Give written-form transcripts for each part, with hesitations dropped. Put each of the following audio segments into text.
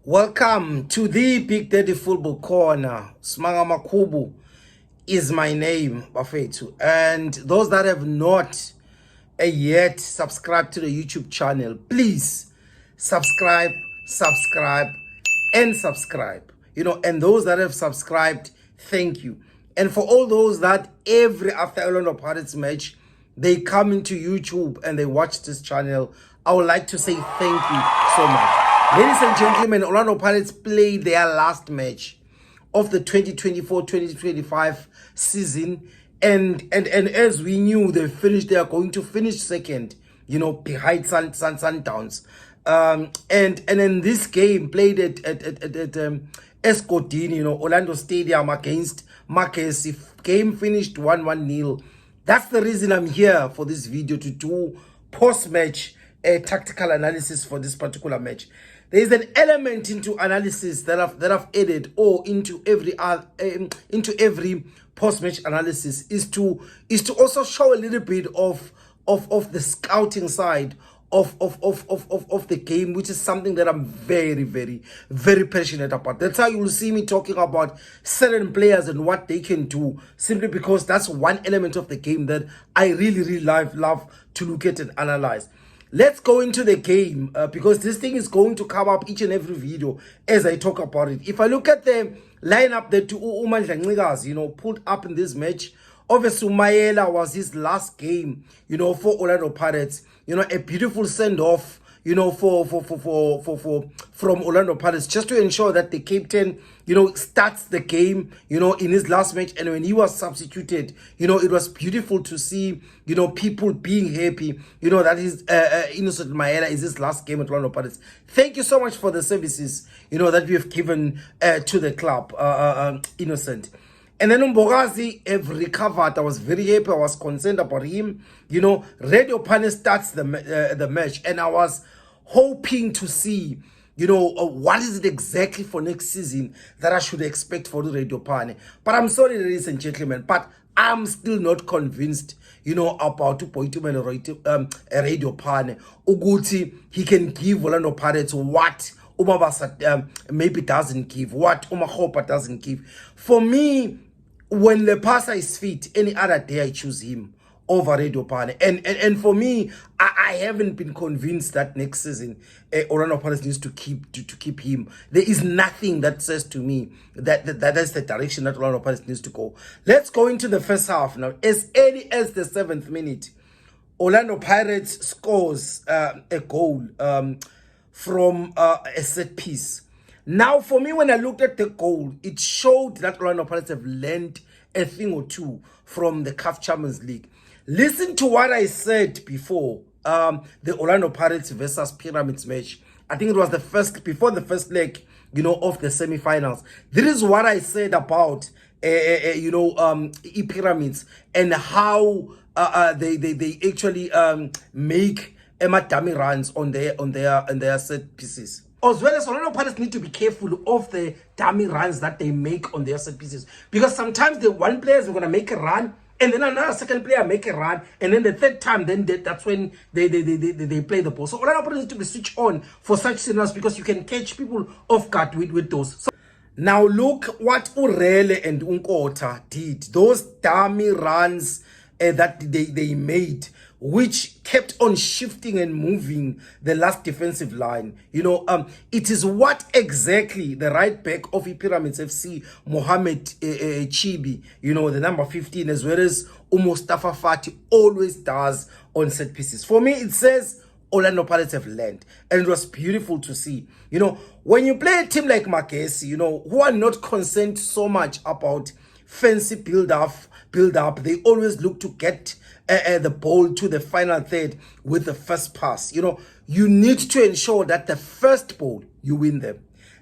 Welcome to the BigDaddy Football Corner. Simanga Makhubu is my name, Bafetu. And those that have not yet subscribed to the YouTube channel, please subscribe, and subscribe. And those that have subscribed, thank you. And for all those that after Orlanfo Pirates match, they come into YouTube and they watch this channel, I would like to say thank you so much. Ladies and gentlemen, Orlanfo Pirates played their last match of the 2024-2025 season, and as we knew, they are going to finish second, behind Sundowns. And in this game played at Esgodini, Orlando Stadium against Magesi, game finished 1-0. That's the reason I'm here for this video, to do post-match tactical analysis for this particular match. There is an element into analysis that I've added, or into every post-match analysis, is to also show a little bit of the scouting side of the game, which is something that I'm very, very, very passionate about. That's how you will see me talking about certain players and what they can do, simply because that's one element of the game that I really, really love to look at and analyze. Let's go into the game, because this thing is going to come up each and every video as I talk about it. If I look at the lineup that Umandla pulled up in this match, obviously Mayela was his last game, for Orlanfo Pirates. A beautiful send-off, from Orlanfo Pirates, just to ensure that the captain, starts the game, in his last match. And when he was substituted, it was beautiful to see, people being happy, that his Innocent Mayela is his last game at Orlanfo Pirates. Thank you so much for the services, that we have given to the club, Innocent. And then Mbogazi have recovered. I was very happy. I was concerned about him. Radio Pane starts the match, and I was hoping to see, what is it exactly for next season that I should expect for the Radio Pane. But I'm sorry, ladies and gentlemen, but I'm still not convinced, about Radio Pane. Uguti, he can give Orlanfo Pirates what Umabasa maybe doesn't give, what Umahopa doesn't give. For me, when Lepasa is fit, any other day I choose him over Radio Pane. And for me, I haven't been convinced that next season Orlanfo Pirates needs to keep him. There is nothing that says to me that is the direction that Orlanfo Pirates needs to go. Let's go into the first half now. As early as the 7th minute, Orlanfo Pirates scores a goal from a set piece. Now, for me, when I looked at the goal, it showed that Orlanfo Pirates have learned a thing or two from the CAF Champions League. Listen to what I said before the Orlanfo Pirates versus Pyramids match. I think it was before the first leg, of the semi-finals. This is what I said about, Pyramids, and how they actually make dummy runs on their set pieces. As well as Orlanfo Pirates need to be careful of the dummy runs that they make on their set pieces, because sometimes the one player is going to make a run, and then another second player make a run, and then the third time, that's when they play the ball. So Orlanfo Pirates need to be switched on for such scenarios, because you can catch people off guard with those. So now look what Urele and Unkota did. Those dummy runs that they made, which kept on shifting and moving the last defensive line. It is what exactly the right back of Pyramids FC, Mohamed Chibi, the number 15, as well as Mustafa Fati, always does on set pieces. For me, it says Orlanfo Pirates have learned, and it was beautiful to see. When you play a team like Magesi, who are not concerned so much about fancy build up, they always look to get the ball to the final third with the first pass. You need to ensure that the first ball, you win them.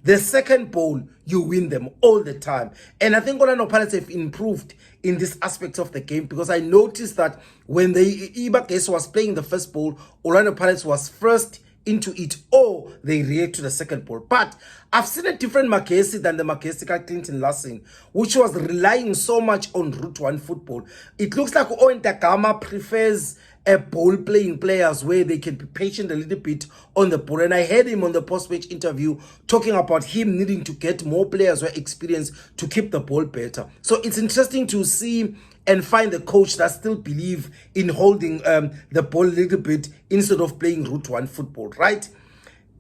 The second ball, you win them all the time. And I think Orlando Pirates have improved in this aspect of the game, because I noticed that when Magesi was playing the first ball, Orlando Pirates was first into it, or they react to the second ball. But I've seen a different Magesi than the Magesi Clinton Lassing, which was relying so much on Route 1 football. It looks like Owen Takama prefers a ball-playing players where they can be patient a little bit on the ball. And I heard him on the post-match interview talking about him needing to get more players with experience to keep the ball better. So it's interesting to see and find the coach that still believe in holding the ball a little bit instead of playing Route 1 football, right?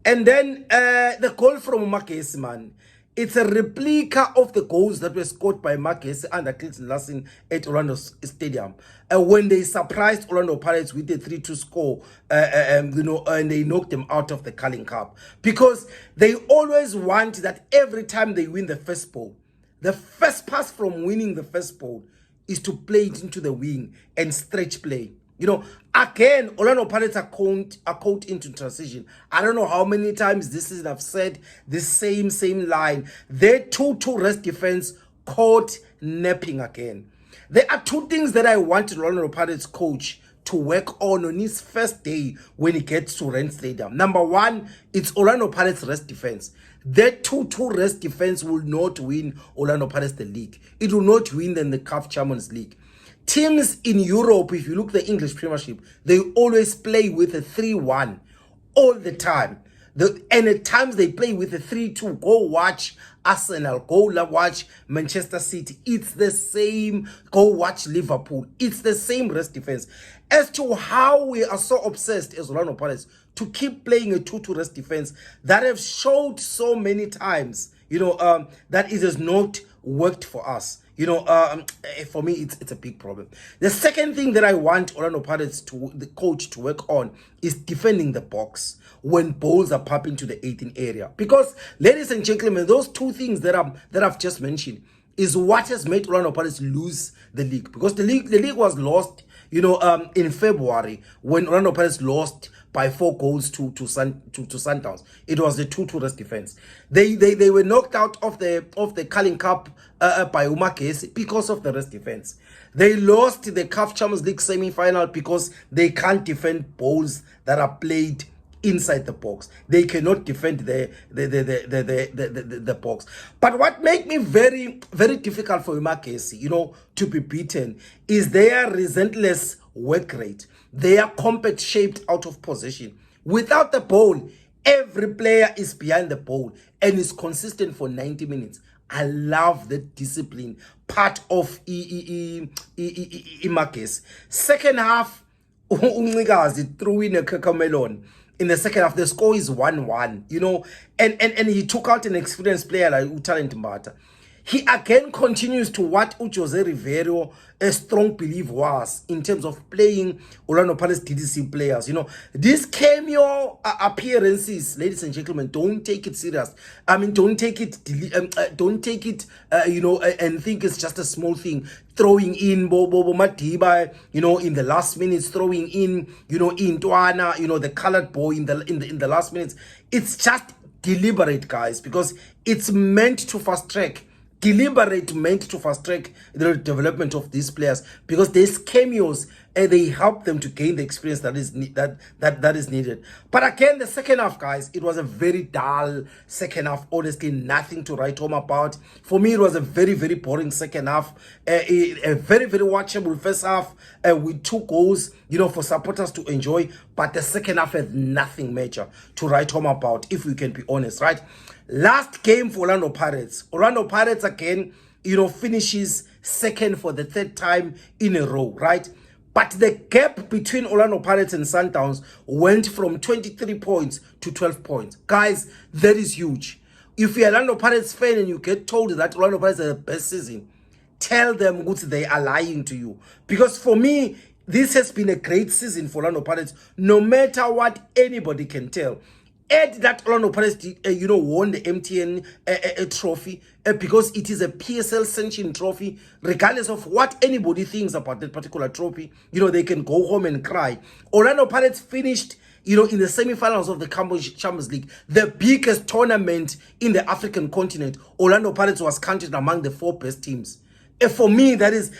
And then the goal from Magesi, man. It's a replica of the goals that were scored by Magesi under Clinton Lassing at Orlando Stadium. When they surprised Orlando Pirates with a 3-2 score, and they knocked them out of the Carling Cup. Because they always want that every time they win the first ball, the first pass from winning the first ball is to play it into the wing and stretch play. Again, Orlando Pirates are caught into transition. I don't know how many times this is I've said the same line. Their 2-2 rest defense caught napping again. There are two things that I want Orlando Pirates coach to work on his first day when he gets to Rand Stadium. Number one, it's Orlando Pirates rest defense. That 2-2 rest defense will not win Orlando Pirates the league. It will not win them the CAF Champions League. Teams in Europe, if you look at the English Premiership, they always play with a 3-1 all the time. And at times they play with a 3-2. Go watch Arsenal. Go watch Manchester City. It's the same. Go watch Liverpool. It's the same rest defense. As to how we are so obsessed as Orlando Pirates to keep playing a 2-2 rest defense that have showed so many times, that it has not worked for us. For me, it's a big problem. The second thing that I want Orlando Pirates the coach to work on is defending the box when balls are popping to the 18 area. Because, ladies and gentlemen, those two things that I've just mentioned is what has made Orlando Pirates lose the league. Because the league was lost, in February when Orlando Pirates lost by 4 goals to Sundowns. It was the 2-2 rest defense. They were knocked out of the Carling Cup by Magesi because of the rest defense. They lost the CAF Champions League semi-final because they can't defend balls that are played inside the box. They cannot defend the box. But what made me very, very difficult for Magesi, to be beaten is their relentless work rate. They are compact shaped out of position. Without the ball, every player is behind the ball and is consistent for 90 minutes. I love the discipline part of Magesi. Second half, Uncikazi threw in a Kakamelon. In the second half, the score is 1-1, and he took out an experienced player like Utalent Mbata. He again continues to what Jose Rivero, a strong belief was in terms of playing Orlando Pirates DDC players. These cameo appearances, ladies and gentlemen, don't take it serious. I mean, don't take it, and think it's just a small thing. Throwing in Bobo Matiba, in the last minutes, throwing in, Intwana, the colored boy in the last minutes. It's just deliberate, guys, because it's meant to fast track. Meant to fast track the development of these players, because these cameos and they help them to gain the experience that is needed. But again, the second half, guys, it was a very dull second half. Honestly, nothing to write home about. For me, it was a very, very boring second half. A very, very watchable first half with 2 goals, for supporters to enjoy. But the second half had nothing major to write home about, if we can be honest, right? Last game for Orlando Pirates. Orlando Pirates again, finishes second for the 3rd time in a row, right? But the gap between Orlando Pirates and Sundowns went from 23 points to 12 points. Guys, that is huge. If you're a Orlando Pirates fan and you get told that Orlando Pirates are the best season, tell them what they are lying to you. Because for me, this has been a great season for Orlando Pirates, no matter what anybody can tell. Add that Orlando Pirates, won the MTN trophy because it is a PSL sanctioned trophy. Regardless of what anybody thinks about that particular trophy, they can go home and cry. Orlando Pirates finished in the semi-finals of the Champions League, the biggest tournament in the African continent, Orlando Pirates was counted among the 4 best teams. And for me, that is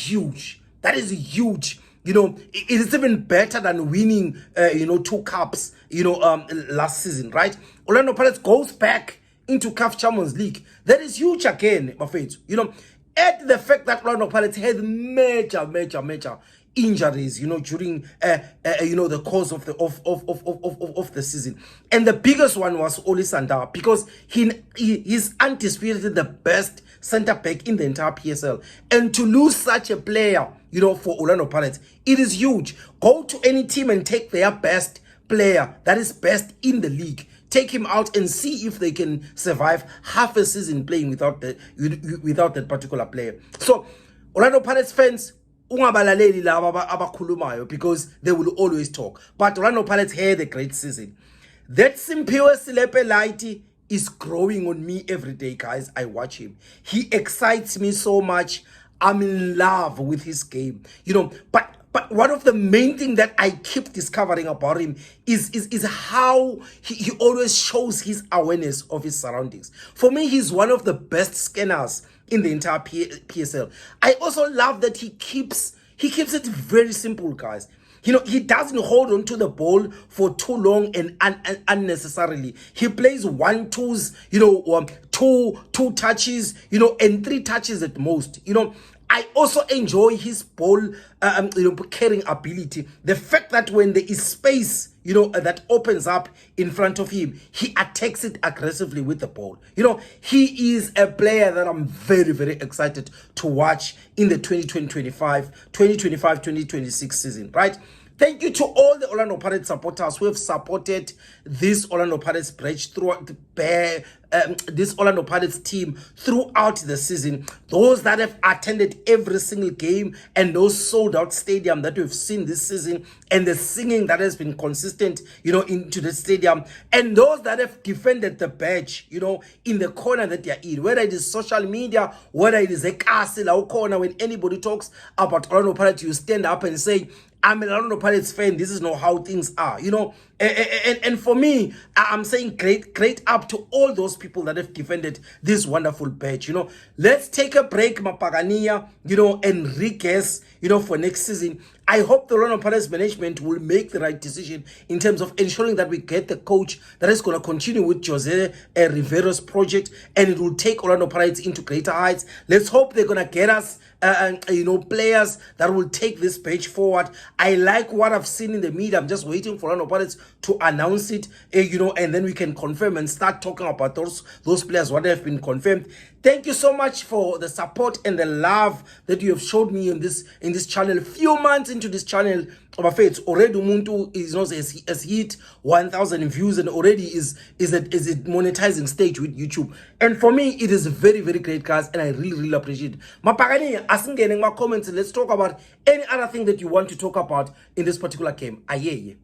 huge. That is huge. It is even better than winning, 2 cups, last season, right? Orlando Pirates goes back into CAF Champions League. That is huge again, my friends. Add the fact that Orlando Pirates had major injuries, during the course of the season, and the biggest one was Oli Sanda, because he's undisputed the best center back in the entire PSL, and to lose such a player, for Orlando Pirates, it is huge. Go to any team and take their best player that is best in the league. Take him out and see if they can survive half a season playing without that particular player. So, Orlando Pirates fans, ungabalaleli laba abakhulumayo, because they will always talk. But Orlando Pirates had a great season. That Simpiwe Silepe Lighty is growing on me every day, guys. I watch him. He excites me so much. I'm in love with his game. But one of the main things that I keep discovering about him is how he always shows his awareness of his surroundings. For me, he's one of the best scanners in the entire PSL. I also love that he keeps it very simple, guys. He doesn't hold on to the ball for too long and unnecessarily. He plays 1-2s, two touches, and 3 touches at most. I also enjoy his ball carrying ability. The fact that when there is space, that opens up in front of him, he attacks it aggressively with the ball. He is a player that I'm very, very excited to watch in the 2025-2026 season, right? Thank you to all the Orlando Pirates supporters who have supported this Orlando Pirates bridge throughout this Orlando Pirates team throughout the season. Those that have attended every single game, and those sold out stadium that we've seen this season, and the singing that has been consistent, into the stadium, and those that have defended the badge, in the corner that they're in, whether it is social media, whether it is a castle corner. When anybody talks about Orlando Pirates, you stand up and say, I'm an Orlando Pirates fan. This is not how things are, And for me, I'm saying great up to all those people that have defended this wonderful badge, Let's take a break, Mapagania, and reguess, for next season. I hope the Orlando Pirates management will make the right decision in terms of ensuring that we get the coach that is going to continue with Jose Rivero's project, and it will take Orlando Pirates into greater heights. Let's hope they're going to get us players that will take this page forward. I like what I've seen in the media. I'm just waiting for Orlando Pirates to announce it, and then we can confirm and start talking about those players, what have been confirmed. Thank you so much for the support and the love that you have showed me in this channel. Few months into this channel, of faith, already Umuntu has hit 1,000 views and already is at monetizing stage with YouTube. And for me, it is very, very great, guys, and I really appreciate it. Mapagani, asking my comments, let's talk about any other thing that you want to talk about in this particular game. Aye.